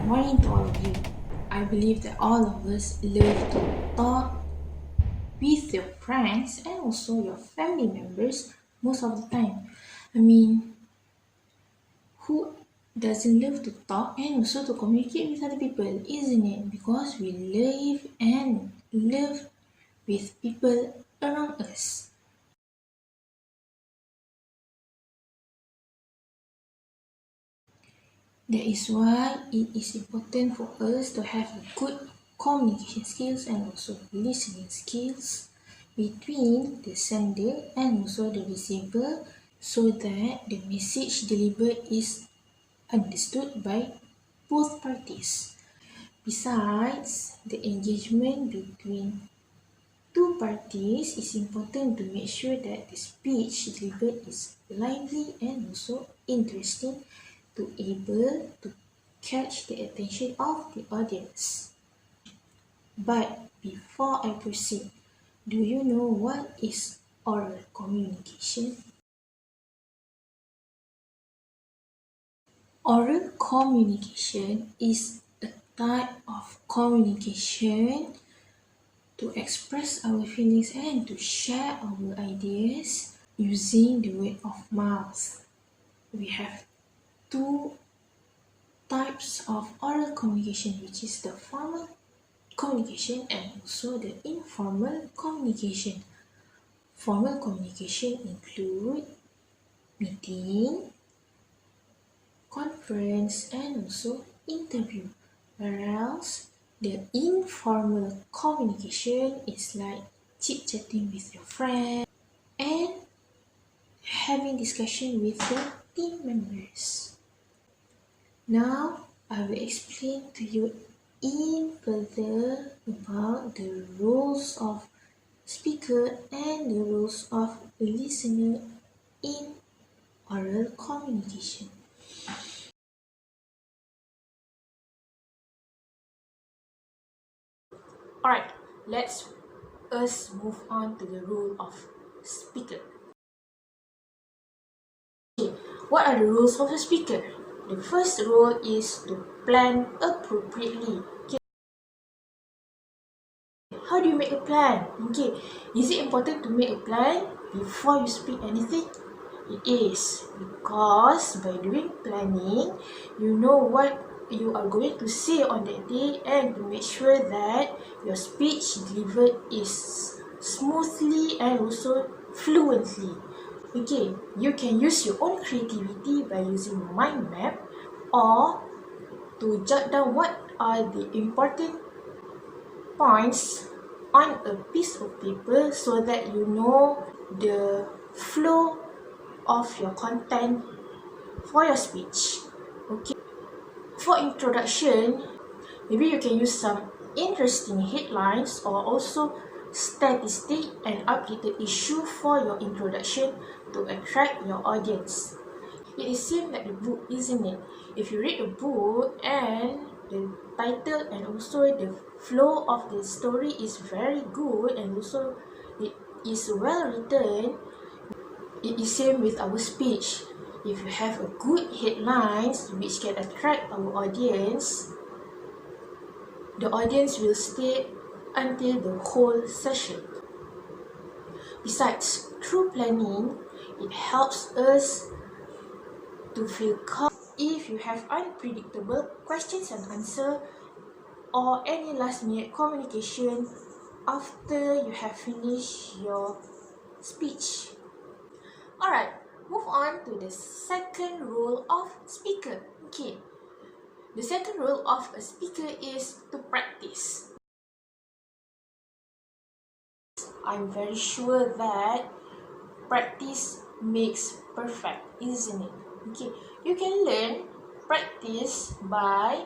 morning to all of you. I believe that all of us love to talk with your friends and also your family members most of the time. I mean, who doesn't love to talk and also to communicate with other people, isn't it? Because we live and live with people around us. That is why it is important for us to have good communication skills and also listening skills between the sender and also the receiver so that the message delivered is understood by both parties. Besides, the engagement between two parties is important to make sure that the speech delivered is lively and also interesting to able to catch the attention of the audience. But before I proceed, do you know what is oral communication? Oral communication is a type of communication to express our feelings and to share our ideas using the word of mouth. We have two types of oral communication, which is the formal communication and also the informal communication. Formal communication include meeting, conference, and also interview. Whereas the informal communication is like chit-chatting with your friend and having discussion with the team members. Now, I will explain to you in further about the roles of speaker and the roles of listener in oral communication. Alright, let's us move on to the role of speaker. Okay, what are the roles of a speaker? The first role is to plan appropriately. Okay. How do you make a plan? Okay, is it important to make a plan before you speak anything? It is, because by doing planning, you know what you are going to say on that day and to make sure that your speech delivered is smoothly and also fluently. Okay, you can use your own creativity by using mind map or to jot down what are the important points on a piece of paper so that you know the flow of your content for your speech. Okay. For introduction, maybe you can use some interesting headlines or also statistic and updated issue for your introduction to attract your audience. It is same like the book, isn't it? If you read a book and the title and also the flow of the story is very good and also it is well written, it is same with our speech. If you have a good headlines which can attract our audience, the audience will stay until the whole session. Besides, through planning, it helps us to feel calm if you have unpredictable questions and answer or any last minute communication after you have finished your speech. Alright, move on to the second role of speaker. Okay, the second role of a speaker is to practice. I'm very sure that practice makes perfect, isn't it? Okay, you can learn practice by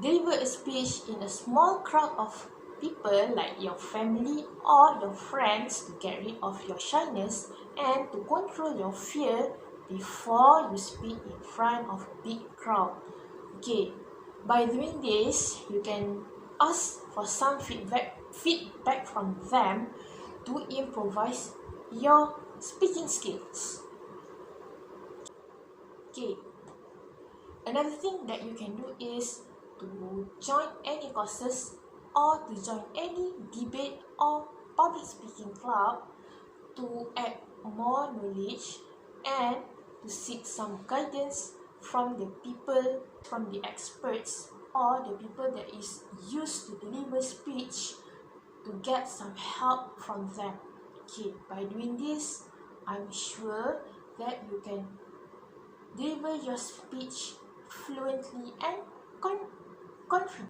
deliver a speech in a small crowd of people like your family or your friends to get rid of your shyness and to control your fear before you speak in front of a big crowd. Okay, by doing this, you can ask for some feedback from them to improvise your speaking skills. Okay, another thing that you can do is to join any courses or to join any debate or public speaking club to add more knowledge and to seek some guidance from the people, from the experts or the people that is used to deliver speech to get some help from them. Okay, by doing this, I'm sure that you can deliver your speech fluently and confident.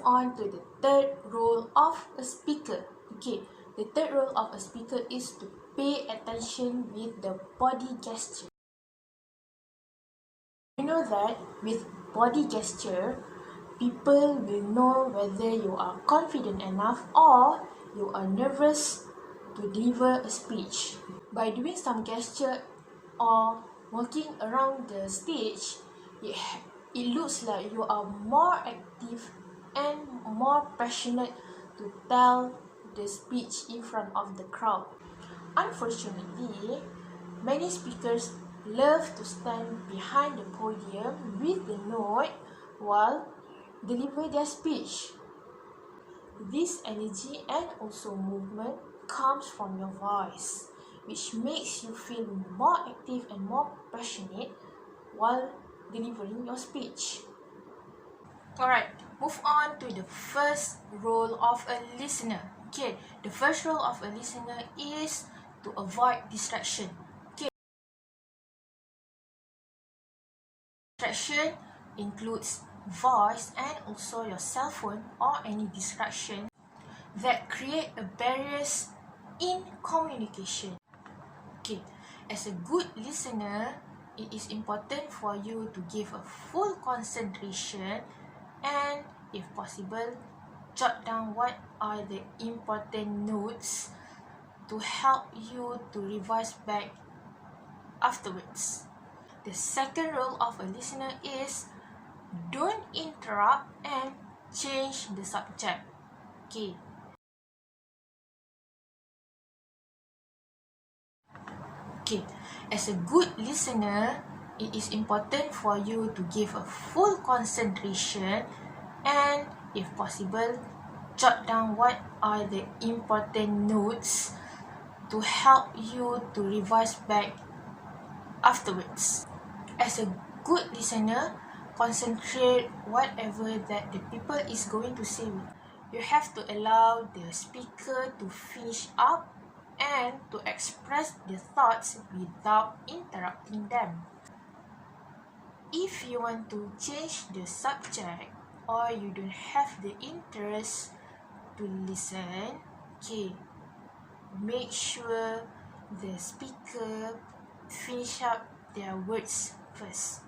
On to the third role of a speaker. Okay, the third role of a speaker is to pay attention with the body gesture. You know that with body gesture, people will know whether you are confident enough or you are nervous to deliver a speech. By doing some gesture or walking around the stage, it looks like you are more active and more passionate to tell the speech in front of the crowd. Unfortunately, many speakers love to stand behind the podium with the note while deliver their speech. This energy and also movement comes from your voice, which makes you feel more active and more passionate while delivering your speech. Alright, move on to the first role of a listener. Okay, the first role of a listener is to avoid distraction. Okay, distraction includes voice and also your cell phone or any distraction that create a barriers in communication. Okay, as a good listener, it is important for you to give a full concentration and, if possible, jot down what are the important notes to help you to revise back afterwards. The second role of a listener is don't interrupt and change the subject. Okay. Okay, as a good listener, it is important for you to give a full concentration and, if possible, jot down what are the important notes to help you to revise back afterwards. As a good listener, concentrate whatever that the people is going to say. You have to allow the speaker to finish up and to express the thoughts without interrupting them. If you want to change the subject or you don't have the interest to listen, okay, make sure the speaker finish up their words first.